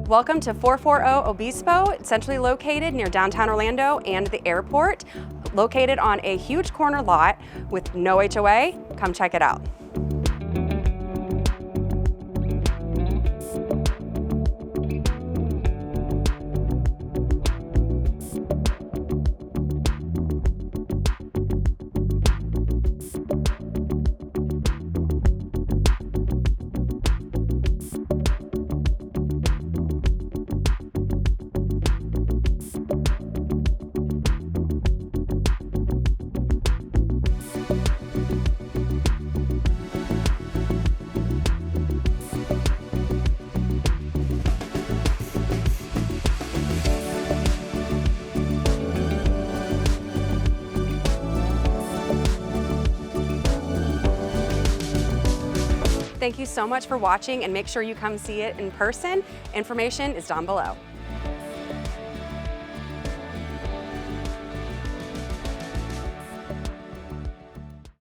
Welcome to 440 Obispo, centrally located near downtown Orlando and the airport, located on a huge corner lot with no HOA. Come check it out. Thank you so much for watching, and make sure you come see it in person. Information is down below.